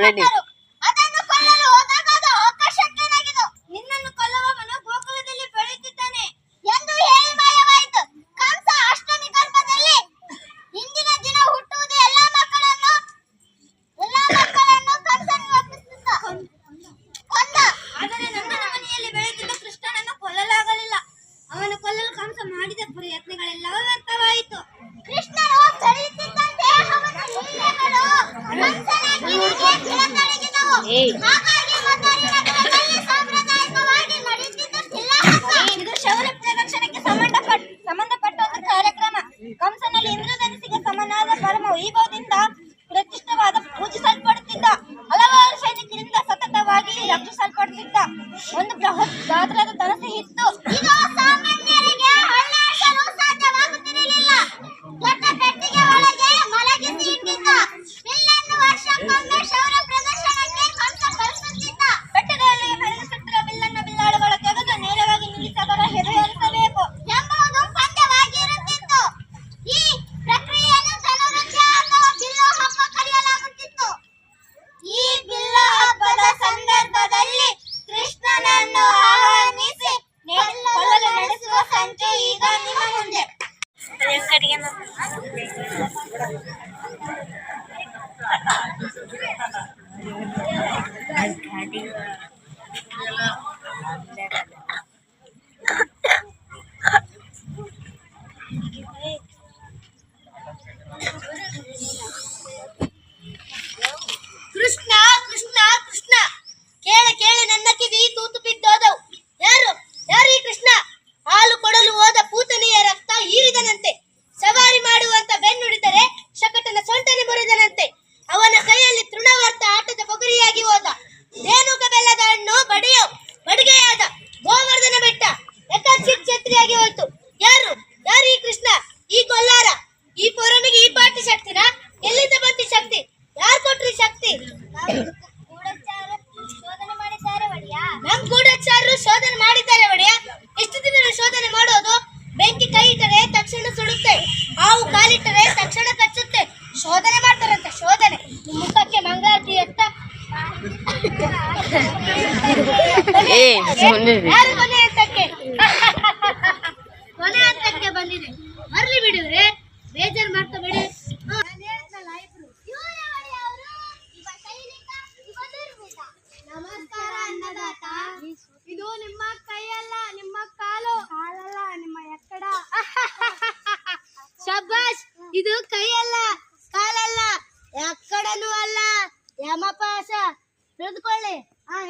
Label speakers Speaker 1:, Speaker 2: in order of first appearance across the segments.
Speaker 1: Blood ಅದನ್ನು ಕೊಲ್ಲಲು ಹೋದಾಗ ಅದು ಆಕಾಶಕ್ಕೇನಾಗಿದ್ದು ನಿನ್ನನ್ನು ಕೊಲ್ಲುವವನು ಗೋಕುಲದಲ್ಲಿ ಬೆಳೆಯುತ್ತಿದ್ದಾನೆ ಎಂದು ಹೇಳಿ ಮಾಯವಾಯಿತು. ಕಂಸ ಅಷ್ಟಮಿ ಗರ್ಭದಲ್ಲಿ ಇಂದಿನ ದಿನ ಹುಟ್ಟುವುದು ಎಲ್ಲಾ ಮಕ್ಕಳನ್ನು ಕಂಸನಿಗೆ ಒಪ್ಪಿಸುತ್ತ ಕೊಂದ. ಆದರೆ ನಂದನ ಮನೆಯಲ್ಲಿ ಬೆಳೆಯುತ್ತಿದ್ದ ಕೃಷ್ಣನನ್ನು ಕೊಲ್ಲಲಾಗಲಿಲ್ಲ. ಅವನು ಕೊಲ್ಲಲು ಕಂಸ ಮಾಡಿದ ಪ್ರಯತ್ನಗಳೆಲ್ಲವೂ ವ್ಯರ್ಥವಾಯಿತು. ಕೃಷ್ಣನು ಬೆಳೆಯುತ್ತಿದ್ದಂತೆ ಅವನ ಲೀಲೆಗಳು ಕಂಸನ ಕಿವಿಗೆ ತಿಳತೊಡಗಿದವು. ಹಾಗಾಗಿ ಮೊದಲಿನ ದಿನದಲ್ಲಿ ಸಾಂಪ್ರದಾಯಿಕವಾಗಿ ನಡೆಯುತ್ತಿದ್ದ ತಿಲ್ಲಹಬ್ಬ ಇದು ಶೌರ್ಯ ಪ್ರದರ್ಶನಕ್ಕೆ ಸಂಬಂಧಪಟ್ಟ ಒಂದು ಕಾರ್ಯಕ್ರಮ. ಕಂಸನಲ್ಲಿ ಇಂದ್ರಧನುಸ್ಸಿಗೆ ಸಮನಾದ ಪರಮ ವೈಭವದಿಂದ ಪ್ರತಿಷ್ಠವಾದ ಪೂಜಿಸಲ್ಪಡುತ್ತಿದ್ದ ಹಲವಾರು ಸೈನಿಕರಿಂದ ಸತತವಾಗಿ ರಕ್ಷಿಸಲ್ಪಡುತ್ತಿದ್ದ ಒಂದು ಬೃಹತ್ ಗಾತ್ರದ ಧನಸ್ಸು ಇತ್ತು. ಇದು ಸಾಮಾನ್ಯರಿಗೆ ಹೊರಳಿಸಲು ಸಾಧ್ಯವಾಗುತ್ತಿರಲಿಲ್ಲ. ದೊಡ್ಡ ಪೆಟ್ಟಿಗೆ ಒಳಗೆ ಮಲಗಿಸಿ ಇಟ್ಟಿದ್ದ ಬಿಲ್ಲನ್ನು ವರ್ಷಕ್ಕೊಮ್ಮೆ ಶೌರ್ಯ ಪ್ರದರ್ಶನಕ್ಕೆ ಕಂಸ ಬಳಸುತ್ತಿದ್ದ. ಪೆಟ್ಟಿಗೆಯಲ್ಲಿ ಮಲಗಿಸಿಟ್ಟಿರುವ ಬಿಲ್ಲನ್ನು ಬಿಲ್ಲಾಳುಗಳು ತೆಗೆದು ನೇರವಾಗಿ ನಿಲ್ಲಿಸದರ ಹೆದರಿಸಬೇಕು ಎಂಬುದು ಪಂದ್ಯವಾಗಿರುತ್ತಿತ್ತು. ಈ ಪ್ರಕ್ರಿಯೆಯನ್ನು ಧನುರ್ವಿದ್ಯೆ ಅಥವಾ ಬಿಲ್ಲು ಹಬ್ಬ ಕರೆಯಲಾಗುತ್ತಿತ್ತು. ಈ ಬಿಲ್ಲು ಹಬ್ಬದ ಸಂದರ್ಭದಲ್ಲಿ ಕೃಷ್ಣನನ್ನು ಆಹ್ವಾನಿಸಿ ಕೊಲ್ಲಲು ನಡೆಸುವ ಸಂಚು ಈಗ ನಿಮ್ಮ ಮುಂದೆ. ಕೃಷ್ಣ ಕೃಷ್ಣ ಕೃಷ್ಣ ಕೇಳಿ ಕೇಳಿ ನನ್ನ ಕಿವಿ ತೂತು ಬಿದ್ದೋದವು. ಯಾರು ಈ ಕೃಷ್ಣ? ಹಾಲು ಕೊಡಲು ಹೋದ ಪೂತನೆಯ ರಕ್ತ ಹೀರಿದನಂತೆ. ಸವಾರಿ ಮಾಡುವಂತ ಬೆನ್ನುಡಿದರೆ ಶಕಟನ ಸೊಂಟನೆ ಮುರಿದನಂತೆ. ಅವನ ಕೈಯಲ್ಲಿ ತೃಣವರ್ತ ಆಟದ ಬೊಗರಿಯಾಗಿ ಹೋದ. ಧೇನುಕ ಬೆಲ್ಲದ ಹಣ್ಣು ಬಡಿಗೆಯಾದ. ಗೋವರ್ಧನ ಬೆಟ್ಟ ಎಕಚಿಕ್ ಛತ್ರಿಯಾಗಿ ಹೋಯ್ತು. ಯಾರು ಈ ಕೃಷ್ಣ? ಈ ಕೊಲ್ಲಾರ, ಈ ಪೊರಮಿಗೆ ಈ ಪಾಟಿ ಶಕ್ತಿನ? ಎಲ್ಲಿಂದ ಬಂತಿ ಶಕ್ತಿ? ಯಾರು ಕೊಟ್ರಿ ಶಕ್ತಿ? ನಮ್ ಗೂಢಚಾರರು ಶೋಧನೆ ಮಾಡಿದ್ದಾರೆ ಒಡೆಯ. ಎಷ್ಟು ದಿನ ಶೋಧನೆ ಮಾಡೋದು? ಬೆಂಕಿ ಕೈ ಇಟ್ಟರೆ ತಕ್ಷಣ ಸುಡುತ್ತೆ, ಹಾವು ಕಾಲಿಟ್ಟರೆ ತಕ್ಷಣ ಕಚ್ಚುತ್ತೆ. ಶೋಧನೆ ಮಾಡ್ತಾರಂತೆ ಶೋಧನೆ. ಮುಖಕ್ಕೆ ಮಂಗಳಾರತಿ ಎತ್ತ. ಯಾರು ಕೊನೆ ಹಂತಕ್ಕೆ ಬಂದಿದೆ. ಮರಳಿ ಬಿಡುವ್ರೆ, ಬೇಜಾರು ಮಾಡ್ತಾ ಬಿಡಿ. ನಮಸ್ಕಾರ ಅನ್ನದಾತ. ಇದು ನಿಮ್ಮ ಕೈಯಲ್ಲ, ನಿಮ್ಮ ಕಾಲು. ಕಾಲಲ್ಲ, ನಿಮ್ಮ ಎಕ್ಕಡ. ಶಬ್ಬಾಷ್, ಇದು ಕೈಯಲ್ಲ, ಕಾಲಲ್ಲ, ಎಕ್ಕಡನೂ ಅಲ್ಲ, ಯಮಪಾಶ. ತಿಳಿದುಕೊಳ್ಳಿ.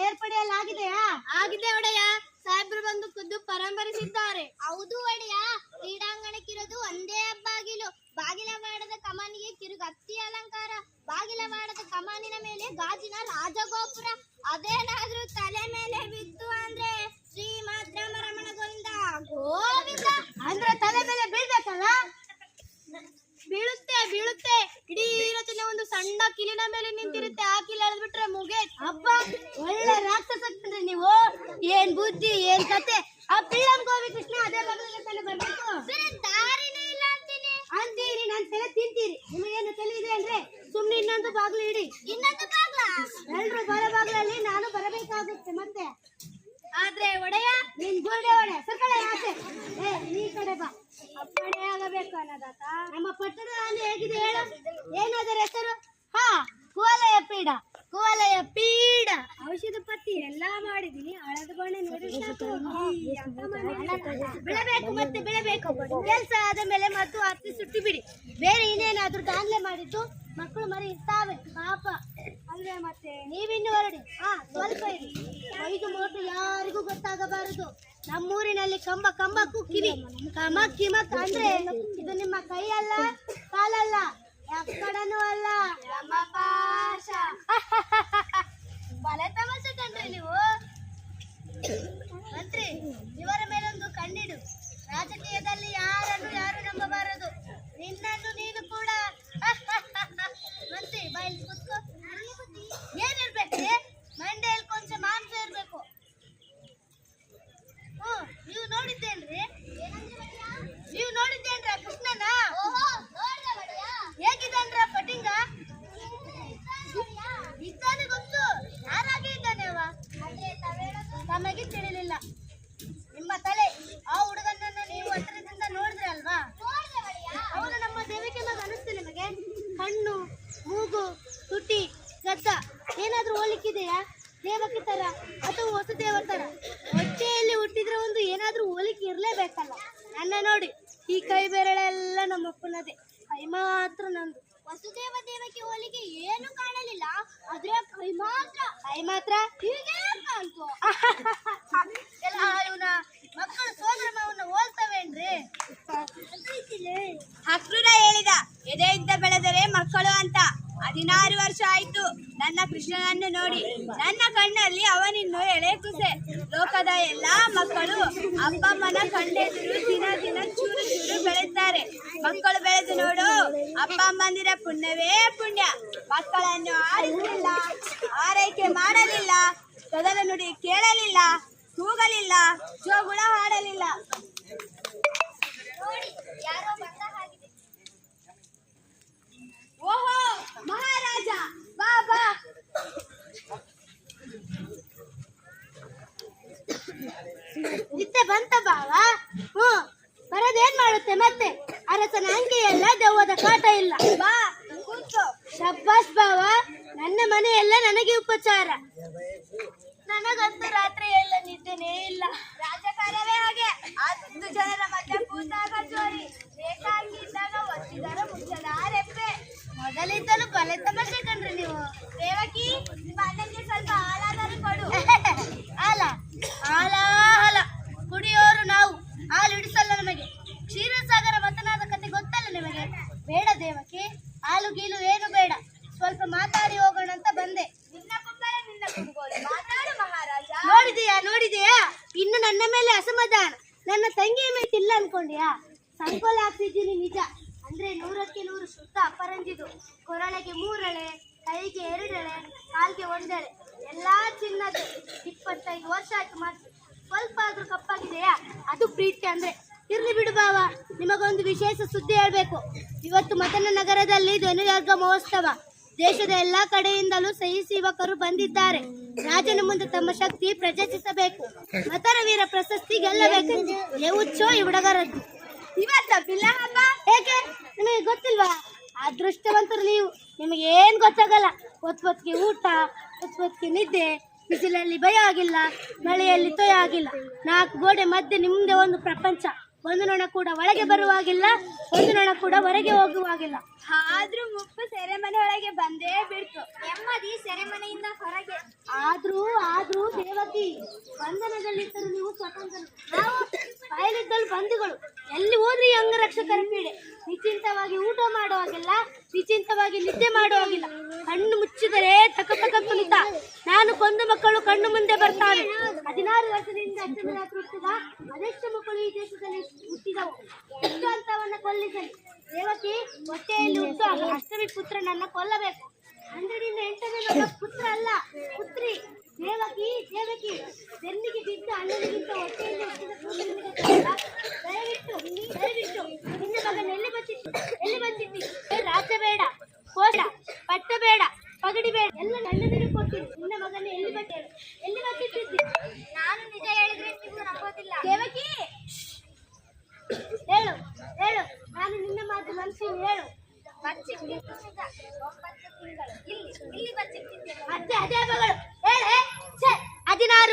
Speaker 1: ಏರ್ಪಡಿಯಲ್ಲಿ ಆಗಿದೆಯಾ? ಆಗಿದೆ ಒಡೆಯ. ಸಾಹೇಬ್ರು ಬಂದು ಖುದ್ದು ಪರಾಮರಿಸಿದ್ದಾರೆ. ಹೌದು ಒಡೆಯ. ಕ್ರೀಡಾಂಗಣಕ್ಕಿರೋದು ಒಂದೇ ಬಾಗಿಲು. ಬಾಗಿಲವಾಡದ ಕಮಾನಿಗೆ ಕಿರುಗತ್ತಿ ಅಲಂಕಾರ. ಬಾಗಿಲವಾಡದ ಕಮಾನಿನ ಮೇಲೆ ಗಾಜಿನ ರಾಜಗೋಪುರ. ಅದೇನಾದ್ರೂ ತಲೆ ಮೇಲೆ ಬಿತ್ತು ಅಂದ್ರೆ ಶ್ರೀಮದ್ ರಮಣ ಗೋವಿಂದ ಗೋವಿಂದ ಅಂದ್ರೆ ತಲೆ ಮೇಲೆ ಬೀಳ್ಬೇಕಲ್ಲ. ಬೀಳುತ್ತೆ. ಇಡೀ ರಚನೆ ಒಂದು ಸಣ್ಣ ಕಿಲಿನ ಮೇಲೆ ನಿಂತಿರುತ್ತೆ. ಆ ಕಿಲಿ ಎಳೆದ್ಬಿಟ್ರೆ ಮುಗೆ. ಹಬ್ಬ, ಒಳ್ಳೆ ರಾಕ್ಷಸ ನೀವು. ಏನ್ ಬುದ್ಧಿ, ಏನ್ ಕತೆ. ಆ ಪಿಳ್ಳಂ ಗೋವಿ ಕೃಷ್ಣ ಅದೇ ಮಗನ ಬರ್ಬೇಕು. ದಾರಿನೇ ಇಲ್ಲ ಅಂತೀರಿ. ನಾನು ತಲೆ ತಿಂತೀರಿ. ನಿಮಗೇನು ತಲೆ ಇದೆ ಅಂದ್ರೆ ಸುಮ್ನೆ ಇನ್ನೊಂದು ಬಾಗ್ಲು ಇಡಿ. ಇನ್ನೊಂದು ಬಾಗ್ಲ? ಎಲ್ರು ಬರೋ ಬಾಗ್ಲಲ್ಲಿ ನಾನು ಬರಬೇಕಾಗುತ್ತೆ ಮತ್ತೆ. ಆದ್ರೆ ಒಡೆಯ, ನಿನ್ ಗೋಲ್ಡೆ ಒಡೆ ಸರ್ಕಳೆ ಆಸೆ. ಈ ಕಡೆ ಬಾ. ಅಪ್ಪಣೆ ಆಗಬೇಕು ಅನ್ನದಾತ. ನಮ್ಮ ಪಟ್ಟಣ ಹೇಗಿದೆ ಹೇಳು? ಏನಾದರ ಹೆಸರು? ಕುವಲಯ ಪೀಡ. ಔಷಧ ಪತ್ತಿ ಎಲ್ಲಾ ಮಾಡಿದೀನಿ. ಹಳದ ಬಣ್ಣೆ ಬೆಳಬೇಕು, ಮತ್ತೆ ಬೆಳಬೇಕು. ಕೆಲಸ ಆದ ಮೇಲೆ ಮತ್ತು ಹತ್ತಿ ಸುಟ್ಟಿ ಬಿಡಿ. ಬೇರೆ ಇನ್ನೇನಾದ್ರೂ ದಾನ್ಲೆ ಮಾಡಿದ್ದು ಮಕ್ಕಳು ಮರಿ ಇರ್ತಾವೆ ಪಾಪ. ಅಂದ್ರೆ ಮತ್ತೆ ನೀವಿನ್ನು ಹೊರಡಿ. ಸ್ವಲ್ಪ ಇರಿ. 5 ಮೋಟು ಯಾರಿಗೂ ಗೊತ್ತಾಗಬಾರದು. ನಮ್ಮೂರಿನಲ್ಲಿ ಕಂಬಕ್ಕೂ ಕಿವಿ. ಕಿಮಕ್ ಅಂದ್ರೆ ಇದು ನಿಮ್ಮ ಕೈಯಲ್ಲ, ಕಾಲಲ್ಲ, ಎಕ್ಕಡನೂ ಅಲ್ಲ, ಯಮಪಾಶ. ಬಲೆ ತಮಾಷೆ ಕಂಡ್ರಿ ನೀವು. ಮಂತ್ರಿ, ಇವರ ಮೇಲೊಂದು ಕಣ್ಣಿಡು. ರಾಜಕೀಯದಲ್ಲಿ ಯಾರು ನಂಬಬಾರದು. ನಿನ್ನನ್ನು ನೀನು ಕೂಡ. ಮಂತ್ರಿ, ಬಾಯಲ್ಲಿ ಕೂತ್ಕೋ. ಏನಿರ್ಬೇಕು? ಮಂಡೆಯಲ್ಲಿ ಕೊಂಚ ಮಾಂಸ ಇರ್ಬೇಕು. ನೀವು ನೋಡಿದ್ದೇನ್ರಿ ಕೃಷ್ಣನ? ಹೇಗಿದ್ದಾನ್ರ ಪಟಿಂಗ? ನಮ್ಮಪ್ಪನದೇ, ಕೈ ಮಾತ್ರ ನಂದು. ವಸುದೇವ ದೇವಕ್ಕೆ ಹೋಲಿಗೆ ಏನು ಕಾಣಲಿಲ್ಲ, ಆದ್ರೆ ಕೈ ಮಾತ್ರ ಹೀಗೆ ಕಾಣ್ತು. ಎಲ್ಲ ಹಾಳುನ ಮಕ್ಕಳು ಸೋದರ ಮಾವನ್ನ ಹೋಲ್ತವೇನ್ರಿ?
Speaker 2: ಅಕ್ರೂರ ಹೇಳಿದ, ಎದೆಯಿಂದ ಬೆಳೆದರೆ ಮಕ್ಕಳು ಅಂತ. 16 ವರ್ಷ ಆಯ್ತು ನನ್ನ ಕೃಷ್ಣನನ್ನು ನೋಡಿ. ನನ್ನ ಕಣ್ಣಲ್ಲಿ ಅವನಿನ್ನು ಎಳೆ ಕುಸೆ. ಲೋಕದ ಎಲ್ಲಾ ಮಕ್ಕಳು ಅಪ್ಪಮ್ಮನ ಕಣ್ಣೆದುರು ದಿನ ದಿನ ಚೂರು ಚೂರು ಬೆಳೆಯುತ್ತಾರೆ. ಮಕ್ಕಳು ಬೆಳೆದು ನೋಡು, ಅಪ್ಪ ಅಮ್ಮಂದಿರ ಪುಣ್ಯವೇ ಪುಣ್ಯ. ಮಕ್ಕಳನ್ನು ಆಡಿಸಲಿಲ್ಲ, ಆರೈಕೆ ಮಾಡಲಿಲ್ಲ, ಕದನ ನುಡಿ ಕೇಳಲಿಲ್ಲ, ಕೂಗಲಿಲ್ಲ, ಜೋಗುಳ ಹಾಡಲಿಲ್ಲ.
Speaker 1: ಯಾರೋ ಬಂದ ಹಾಗಿದೆ.
Speaker 2: ಓಹೋ ಮಹಾರಾಜ, ಬಾಬಾ.
Speaker 1: ನಿದ್ದೆ ಬಂತ ಬಾವ? ಬರದೇನ್ ಮಾಡುತ್ತೆ ಮತ್ತೆ? ಅರಸನ ಅಂಕೆ ಎಲ್ಲ ದೆವ್ವದ ಕಾಟ ಇಲ್ಲ.
Speaker 2: ಬಾ ಕೂತ್ಕೋ.
Speaker 1: ಶಬ್ಬಾಸ್ ಬಾವ, ನನ್ನ ಮನೆಯೆಲ್ಲ ನನಗೆ ಉಪಚಾರ. ನನಗಂತೂ ರಾತ್ರಿ ಎಲ್ಲ ನಿದ್ದೆನೇ ಇಲ್ಲ.
Speaker 2: ರಾಜಕಾರವೇ ಹಾಗೆ. 10 ಜನರ ಮಧ್ಯೆ ಕೂತಾಗ ಜೋರಿ, ಬೇಕಾಗಿ ಇದ್ದಾಗ ಒತ್ತಿದರ ಮುಚ್ಚದ ರೆಪ್ಪೆ.
Speaker 1: ಮೊದಲಿದ್ದಲು ಬಲೆ ತಮಾಷೆ ಕಂಡ್ರಿ ನೀವು.
Speaker 2: ದೇವಕಿ, ನಿಮ್ಮ ಅಣ್ಣನಿಗೆ ಸ್ವಲ್ಪ ಹಾಲಾದರೂ ಕೊಡು.
Speaker 1: ಹಾಲ ಕುಡಿಯೋರು ನಾವು, ಹಾಲು ಹಿಡಿಸಲ್ಲ ನಮಗೆ. ಕ್ಷೀರಸಾಗರ ಮತನಾದ ಕತೆ ಗೊತ್ತಲ್ಲ ನಿಮಗೆ? ಬೇಡ ದೇವಕಿ, ಹಾಲು ಗೀಲು ಏನು ಬೇಡ, ಸ್ವಲ್ಪ ಮಾತಾಡಿ ಹೋಗೋಣ ಅಂತ ಬಂದೆ.
Speaker 2: ನಿನ್ನ ಕುಂಬಳ ನಿನ್ನ ಕುಂಗೋಲು, ಮಾತಾಡು ಮಹಾರಾಜ.
Speaker 1: ನೋಡಿದೆಯಾ ಇನ್ನು ನನ್ನ ಮೇಲೆ ಅಸಮಾಧಾನ. ನನ್ನ ತಂಗಿಯ ಮೇಲೆ ಇಲ್ಲ ಅನ್ಕೊಂಡ್ಯಾ? ಸಂಕೋಲ ಆಗ್ತಿದ್ದೀನಿ ನಿಜ, ಅಂದ್ರೆ 100ಕ್ಕೆ 100 ಶುದ್ಧ ಅಪರಂಜಿದು. ಕೊರಳೆಗೆ 3 ಎಳೆ, ಕೈಗೆ 2 ಎಳೆ, ಕಾಲ್ಗೆ 1 ಎಳೆ, ಎಲ್ಲಾ ಚಿನ್ನದೆ. 25 ವರ್ಷ ಆಯ್ತು ಮಾತ್ರ. ಸ್ವಲ್ಪ ಆದ್ರೂ ಕಪ್ಪಾಗಿದೆಯಾ? ಅದು ಪ್ರೀತಿ ಅಂದ್ರೆ. ಇರ್ಲಿ ಬಿಡು ಬಾವ, ನಿಮಗೊಂದು ವಿಶೇಷ ಸುದ್ದಿ ಹೇಳ್ಬೇಕು. ಇವತ್ತು ಮತನ ನಗರದಲ್ಲಿ ಧ್ವನಿಯರ್ಗ ಮಹೋತ್ಸವ. ದೇಶದ ಎಲ್ಲಾ ಕಡೆಯಿಂದಲೂ ಸಹಿ ಸೇವಕರು ಬಂದಿದ್ದಾರೆ. ರಾಜನ ಮುಂದೆ ತಮ್ಮ ಶಕ್ತಿ ಪ್ರದರ್ಶಿಸಬೇಕು. ಮತರ ವೀರ ಪ್ರಶಸ್ತಿ ಗೆಲ್ಲಬೇಕು. ಹುಚ್ಚೋ ಈ ಹುಡುಗರದ್ದು.
Speaker 2: ಇವತ್ತ ಬಿಲ್ಲ ಹಬ್ಬ
Speaker 1: ಏಕೆ ನಿಮಗೆ ಗೊತ್ತಿಲ್ವಾ? ಅದೃಷ್ಟವಂತರು ನೀವು, ನಿಮಗೆ ಏನ್ ಗೊತ್ತಾಗಲ್ಲ. ಹೊತ್ಗೆ ಊಟ, ಹೊತ್ಗೆ ನಿದ್ದೆ, ಬಿಸಿಲಲ್ಲಿ ಭಯ ಆಗಿಲ್ಲ, ಮಳೆಯಲ್ಲಿ ತೊಯ ಆಗಿಲ್ಲ. 4 ಗೋಡೆ ಮಧ್ಯೆ ನಿಮ್ದೆ ಒಂದು ಪ್ರಪಂಚ. ಒಂದು ನೊಣ ಕೂಡ ಒಳಗೆ ಬರುವಾಗಿಲ್ಲ, ಒಂದು ನೊಣ ಕೂಡ ಹೊರಗೆ ಹೋಗುವಾಗಿಲ್ಲ.
Speaker 2: ಆದ್ರೂ ಮುಪ್ಪು ಸೆರೆಮನೆ ಒಳಗೆ ಬಂದೇ ಬಿಡ್ತು. ನೆಮ್ಮದಿ ಸೆರೆಮನೆಯಿಂದ ಹೊರಗೆ.
Speaker 1: ಆದ್ರೂ ದೇವಕಿ, ಬಂಧನದಲ್ಲಿದ್ದರು ನೀವು ಸ್ವತಂತ್ರ, ನಾವು ಬಯಲಿದ್ದಲ್ಲಿ ಬಂದಿಗಳು. ಎಲ್ಲಿ ಹೋದ್ರಿ ಅಂಗರಕ್ಷಕರ ಪೀಡೆ. ನಿಶ್ಚಿಂತವಾಗಿ ಊಟ ಮಾಡುವಾಗಿಲ್ಲ, ನಿಶ್ಚಿಂತವಾಗಿ ನಿದ್ದೆ ಮಾಡುವಾಗಿಲ್ಲ. ಕಣ್ಣು ಮುಚ್ಚಿದರೆ ತಕ ಕುಳಿತ. ನಾನು ಕೊಂದ ಮಕ್ಕಳು ಕಣ್ಣು ಮುಂದೆ ಬರ್ತಾವೆ. 16 ವರ್ಷದಿಂದ ಅಷ್ಟಮಿ ರಾತ್ರಿ ಹುಟ್ಟಿದ ಅದೆಷ್ಟು ಮಕ್ಕಳು ಈ ದೇಶದಲ್ಲಿ ಹುಟ್ಟಿದವು? ಎಷ್ಟು ಅಂತವನ್ನ ಕೊಲ್ಲಿಸಲಿ. ದೇವಕಿ, ಹೊಟ್ಟೆಯಲ್ಲಿ ಹುಟ್ಟುವಾಗ ಅಷ್ಟಮಿ ಪುತ್ರ ನನ್ನ ಕೊಲ್ಲಬೇಕು. 108ನೇ ಮಗ ಪುತ್ರ ಅಲ್ಲ, ಪುತ್ರಿ. ದೇವಕಿ, ಬೆನ್ನಿಗೆ ಬಿದ್ದ ಅಣ್ಣನಿಗಿಂತ ಹೊಟ್ಟೆಯಲ್ಲಿ ಹುಟ್ಟಿದ ದಯವಿಟ್ಟು ನಿನ್ನ ಮಗನ ಎಲ್ಲಿ ಬಂದಿtti? ರಾಜ್ಯ ಬೇಡ, ಕೋಟ, ಪಟ್ಟ ಬೇಡ, ಪಗಡಿ ಬೇಡ, ಎಲ್ಲ ನನ್ನದಿರು ಕೊಟ್ಟಿರು. ನಿನ್ನ ಮಗನ ಎಲ್ಲಿ ಬಂದಿಟ್ಟಿದ್ದಿ?
Speaker 2: ನಾನು ನಿಜ ಹೇಳಿದ್ರೆ ನೀವು ನಂಬೋದಿಲ್ಲ.
Speaker 1: ದೇವಕಿ, ಹೇಳು, ನಾನು ನಿನ್ನ ಮಾತು ಮನಸ್ಸಿನ ಹೇಳು.
Speaker 2: ಬಚ್ಚಿಟ್ಟಿದ್ದೆ 9 ತಿಂಗಳು. ಇಲ್ಲಿ ಬಚ್ಚಿಟ್ಟಿದ್ದೇನೆ.
Speaker 1: ಅದೇ ಮಗಳು ಹೇಳೆ. 16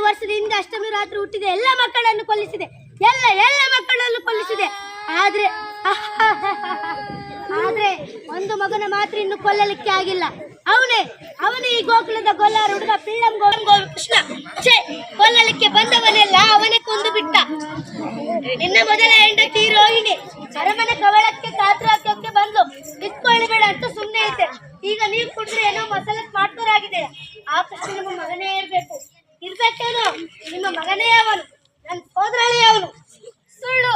Speaker 1: ವರ್ಷದಿಂದ ಅಷ್ಟಮಿ ರಾತ್ರಿ ಹುಟ್ಟಿದ ಎಲ್ಲ ಮಕ್ಕಳನ್ನು ಕೊಲ್ಲಿಸಿದೆ. ಎಲ್ಲ ಮಕ್ಕಳನ್ನು ಕೊಲ್ಲಿಸಿದೆ. ಆದ್ರೆ ಒಂದು ಮಗನ ಮಾತ್ರ ಇನ್ನು ಕೊಲ್ಲಲಿಕ್ಕೆ ಆಗಿಲ್ಲ. ಅವನೇ ಈ ಗೋಕುಲದ ಗೊಲ್ಲಾರ ಹುಡುಗ ಪಿಳ್ಳಂ ಗೋವಿಕೃಷ್ಣ. ಕೊಲ್ಲಲಿಕ್ಕೆ ಬಂದವನೆಲ್ಲ ಅವನೇ ಕೊಂದು ಬಿಟ್ಟ. ನಿನ್ನ ಮೊದಲ ಹೆಂಡತಿ ರೋಹಿಣಿ ಅರಮನೆ ಕವಳಕ್ಕೆ ಕಾತುರಕ್ಕೆ ಬಂದು ನಿಂತ್ಕೊಳ್ಳಬೇಡ ಅಂತ ಸುಮ್ಮನೆ ಇದ್ದೆ. ಈಗ ನೀರು ಕುಡಿದ್ರೆ ಏನೋ ಮಸಾಲತ್ ಮಾಡ್ತಾರಾಗಿದೆ. ಆ ಕೃಷ್ಣ ನಿಮ್ಮ ಮಗನೇ ಇರ್ಬೇಕೇನೋ? ನಿಮ್ಮ ಮಗನೇ ಅವನು, ನನ್ನ ಸೋದರಳಿ ಅವನು.
Speaker 2: ಸುಳ್ಳು.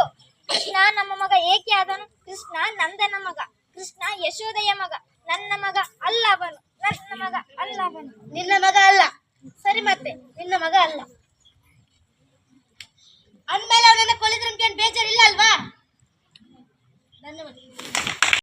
Speaker 2: ಕೃಷ್ಣ ನಮ್ಮ ಮಗ ಏಕೆ ಆದನು? ಕೃಷ್ಣ ನಂದನ ಮಗ. ಕೃಷ್ಣ ಯಶೋದೆಯ ಮಗ. ನನ್ನ ಮಗ ಅಲ್ಲ ಅವನು.
Speaker 1: ನಿನ್ನ ಮಗ ಅಲ್ಲ. ಸರಿ, ಮತ್ತೆ ನಿನ್ನ ಮಗ ಅಲ್ಲ ಅಂದ್ಮೇಲೆ ಅವನನ್ನ ಕೊಲ್ಲಿದ್ರೆ ಬೇಜಾರಿಲ್ಲ ಅಲ್ವಾ? ಧನ್ಯವಾದ.